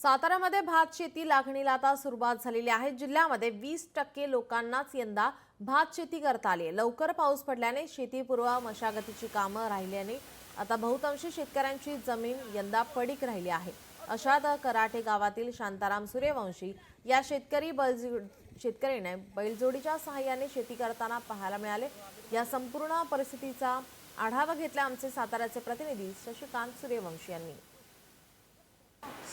साताऱ्यामध्ये भात शेती लागणीला आता सुरुवात झालेली आहे। जिल्ह्यामध्ये 20% लोकांनाच यंदा भात शेती करता आली आहे। लवकर पाऊस पडल्याने शेतीपूर्व मशागतीची कामं राहिल्याने आता बहुतांशी शेतकऱ्यांची जमीन यंदा पडीक राहिली आहे। अशात कराटे गावातील शांताराम सूर्यवंशी या शेतकरीने बैलजोडीच्या सहाय्याने शेती करताना पाहायला मिळाले। या संपूर्ण परिस्थितीचा आढावा घेतला आमचे साताऱ्याचे प्रतिनिधी शशिकांत सूर्यवंशी यांनी।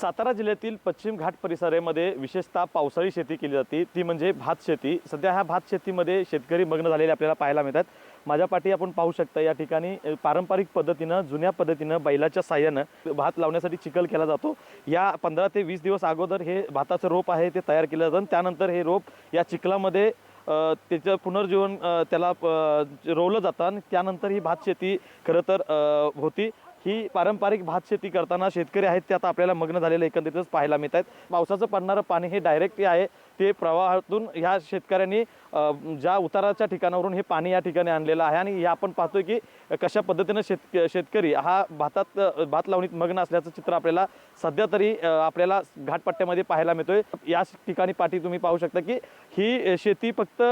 सातारा जिल्ह्यातील पश्चिम घाट परिसरामध्ये विशेषतः पावसाळी शेती केली जाते, ती म्हणजे भात शेती। सध्या ह्या भात शेतीमध्ये शेतकरी मग्न झालेले आपल्याला पाहायला मिळतात। माझ्या पाठी आपण पाहू शकता या ठिकाणी पारंपरिक पद्धतीने जुन्या पद्धतीने बैलाच्या साहाय्याने भात लावण्यासाठी चिखल केला जातो। या 15 ते 20 दिवस अगोदर हे भाताचं रोप आहे ते तयार केलं जातं। त्यानंतर हे रोप या चिखलामध्ये त्याचं पुनर्जीवन त्याला रोवलं जातं आणि त्यानंतर ही भात शेती खरं तर होती। ही पारंपरिक भात शेती करताना शेतकरी आहेत ते आता आपल्याला मग्न झालेले एकंदरीतच पाहायला मिळतात। पावसाचं पडणारं पाणी हे डायरेक्ट आहे ते प्रवाहातून ह्या शेतकऱ्यांनी ज्या उताराच्या ठिकाणावरून हे पाणी या ठिकाणी आणलेलं आहे आणि या आपण पाहतोय की कशा पद्धतीने शेतकरी हा भात लावणीत मग्न असल्याचं चित्र आपल्याला सध्या तरी आपल्याला घाटपट्ट्यामध्ये पाहायला मिळतोय। या ठिकाणी पाठी तुम्ही पाहू शकता की ही शेती फक्त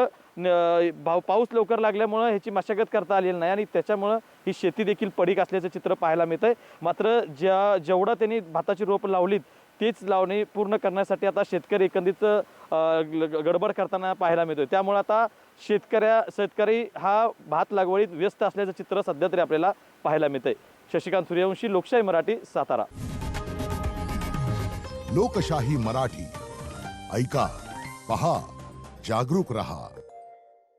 पाऊस लवकर लागल्यामुळे ह्याची मशागत करता आलेली नाही आणि त्याच्यामुळे ही शेती देखील पडीक असल्याचं चित्र पाहायला मिळतंय। मात्र जेवढा त्यांनी भाताची रोप लावलीत तीच लावणी पूर्ण करण्यासाठी आता शेतकरी एकंदरीत गडबड करताना पाहायला मिळतोय। त्यामुळे आता शेतकरी हा भात लागवडीत व्यस्त असल्याचं चित्र सध्या तरी आपल्याला पाहायला मिळतंय। शशिकांत सूर्यवंशी, लोकशाही मराठी, सातारा। लोकशाही मराठी ऐका, पहा, जागरूक रहा।